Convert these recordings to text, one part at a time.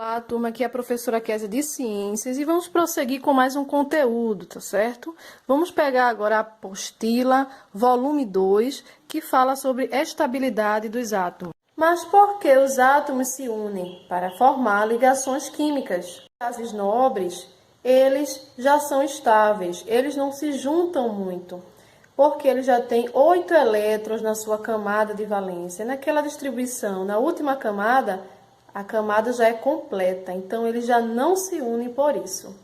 Olá, turma, aqui é a professora Késia de Ciências e vamos prosseguir com mais um conteúdo, tá certo? Vamos pegar agora a apostila, volume 2, que fala sobre estabilidade dos átomos. Mas por que os átomos se unem? Para formar ligações químicas. Gases nobres, eles já são estáveis, eles não se juntam muito, porque eles já têm 8 elétrons na sua camada de valência. Naquela distribuição, na última camada, a camada já é completa, então eles já não se unem por isso.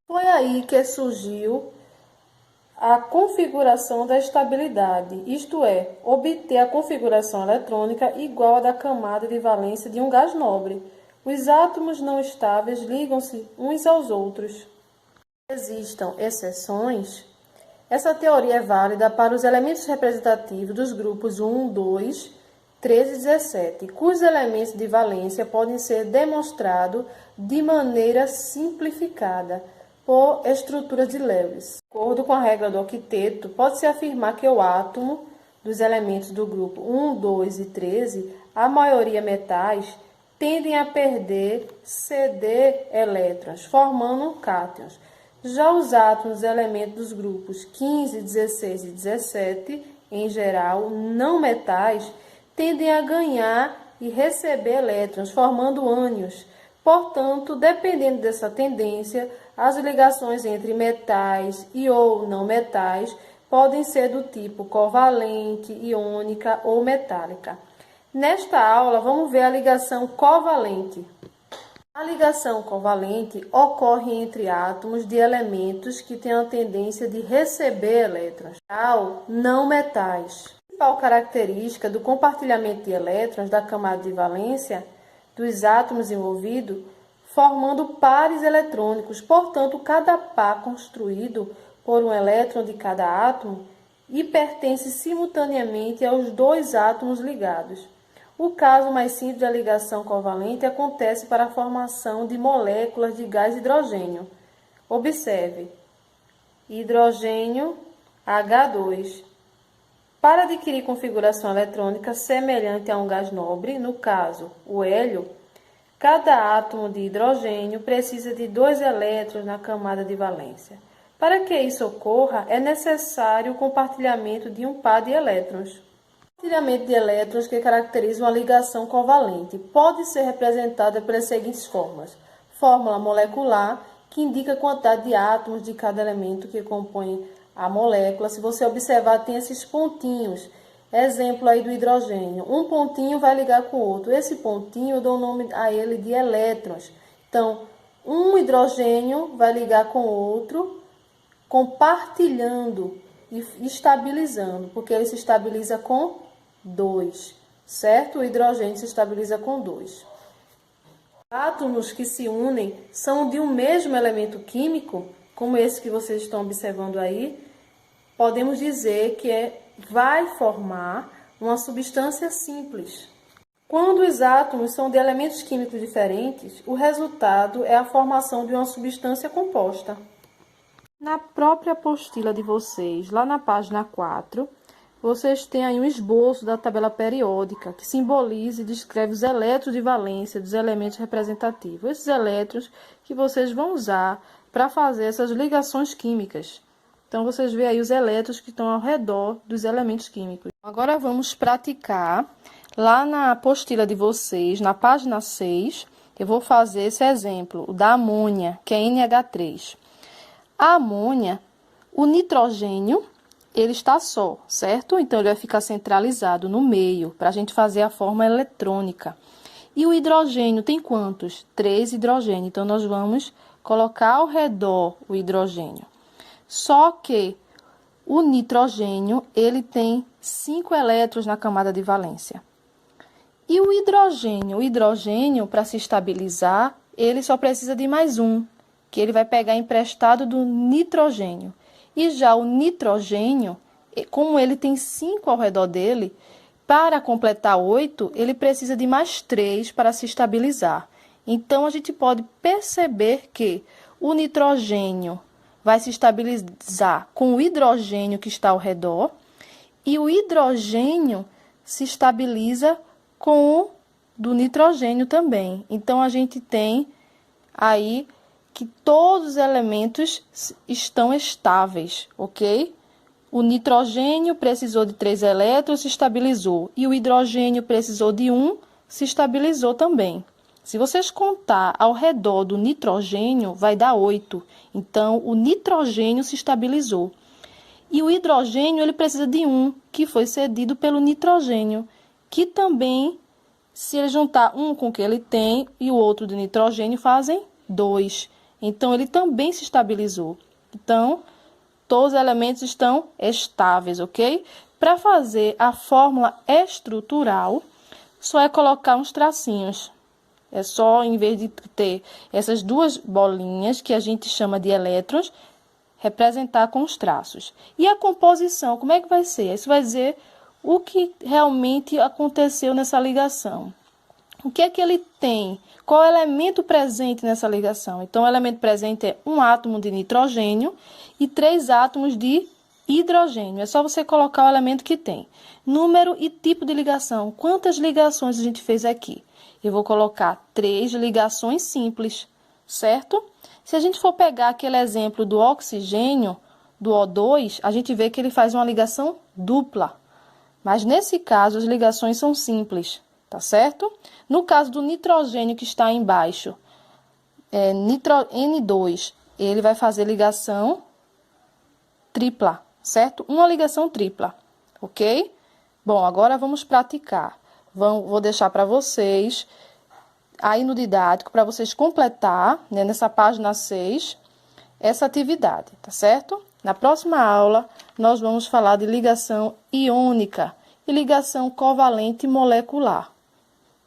Foi aí que surgiu a configuração da estabilidade, isto é, obter a configuração eletrônica igual à da camada de valência de um gás nobre. Os átomos não estáveis ligam-se uns aos outros. Existam exceções. Essa teoria é válida para os elementos representativos dos grupos 1, 2, 13 e 17, cujos elementos de valência podem ser demonstrados de maneira simplificada por estruturas de Lewis. De acordo com a regra do octeto, pode-se afirmar que o átomo dos elementos do grupo 1, 2 e 13, a maioria metais, tendem a perder CD elétrons, formando cátions. Já os átomos dos elementos dos grupos 15, 16 e 17, em geral, não metais, tendem a ganhar e receber elétrons, formando ânions. Portanto, dependendo dessa tendência, as ligações entre metais e ou não metais podem ser do tipo covalente, iônica ou metálica. Nesta aula, vamos ver a ligação covalente. A ligação covalente ocorre entre átomos de elementos que têm a tendência de receber elétrons, ao não metais. A principal característica do compartilhamento de elétrons da camada de valência dos átomos envolvidos, formando pares eletrônicos. Portanto, cada par construído por um elétron de cada átomo e pertence simultaneamente aos dois átomos ligados. O caso mais simples da ligação covalente acontece para a formação de moléculas de gás hidrogênio. Observe, hidrogênio H2. Para adquirir configuração eletrônica semelhante a um gás nobre, no caso, o hélio, cada átomo de hidrogênio precisa de 2 elétrons na camada de valência. Para que isso ocorra, é necessário o compartilhamento de um par de elétrons. O compartilhamento de elétrons que caracteriza uma ligação covalente pode ser representada pelas seguintes formas. Fórmula molecular, que indica a quantidade de átomos de cada elemento que compõe a molécula. Se você observar, tem esses pontinhos. Exemplo aí do hidrogênio. Um pontinho vai ligar com o outro. Esse pontinho eu dou o nome a ele de elétrons. Então, um hidrogênio vai ligar com o outro, compartilhando e estabilizando, porque ele se estabiliza com 2, certo? O hidrogênio se estabiliza com 2. Átomos que se unem são de um mesmo elemento químico, como esse que vocês estão observando aí, podemos dizer que vai formar uma substância simples. Quando os átomos são de elementos químicos diferentes, o resultado é a formação de uma substância composta. Na própria apostila de vocês, lá na página 4, vocês têm aí um esboço da tabela periódica, que simboliza e descreve os elétrons de valência dos elementos representativos. Esses elétrons que vocês vão usar para fazer essas ligações químicas. Então, vocês veem aí os elétrons que estão ao redor dos elementos químicos. Agora, vamos praticar lá na apostila de vocês, na página 6, eu vou fazer esse exemplo, o da amônia, que é NH3. A amônia, o nitrogênio, ele está só, certo? Então, ele vai ficar centralizado no meio, para a gente fazer a forma eletrônica. E o hidrogênio tem quantos? 3 hidrogênios. Então, nós vamos colocar ao redor o hidrogênio. Só que o nitrogênio, ele tem 5 elétrons na camada de valência. E o hidrogênio, para se estabilizar, ele só precisa de mais um, que ele vai pegar emprestado do nitrogênio. E já o nitrogênio, como ele tem 5 ao redor dele, para completar 8, ele precisa de mais 3 para se estabilizar. Então, a gente pode perceber que o nitrogênio vai se estabilizar com o hidrogênio que está ao redor, e o hidrogênio se estabiliza com o do nitrogênio também. Então, a gente tem aí que todos os elementos estão estáveis, ok? O nitrogênio precisou de 3 elétrons, se estabilizou. E o hidrogênio precisou de 1, se estabilizou também. Se vocês contar ao redor do nitrogênio, vai dar 8. Então, o nitrogênio se estabilizou. E o hidrogênio, ele precisa de 1, que foi cedido pelo nitrogênio, que também, se ele juntar um com o que ele tem e o outro de nitrogênio, fazem 2. Então, ele também se estabilizou. Então, todos os elementos estão estáveis, ok? Para fazer a fórmula estrutural, só é colocar uns tracinhos. É só, em vez de ter essas duas bolinhas, que a gente chama de elétrons, representar com os traços. E a composição, como é que vai ser? Isso vai dizer o que realmente aconteceu nessa ligação. O que é que ele tem? Qual é o elemento presente nessa ligação? Então, o elemento presente é um átomo de nitrogênio e 3 átomos de hidrogênio. É só você colocar o elemento que tem. Número e tipo de ligação. Quantas ligações a gente fez aqui? Eu vou colocar 3 ligações simples, certo? Se a gente for pegar aquele exemplo do oxigênio, do O2, a gente vê que ele faz uma ligação dupla. Mas, nesse caso, as ligações são simples, tá certo? No caso do nitrogênio que está embaixo, N2, ele vai fazer ligação tripla, certo? Uma ligação tripla, ok? Bom, agora vamos praticar. Vou deixar para vocês, aí no didático, para vocês completar, né, nessa página 6, essa atividade, tá certo? Na próxima aula, nós vamos falar de ligação iônica e ligação covalente molecular.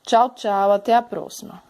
Tchau, tchau, até a próxima.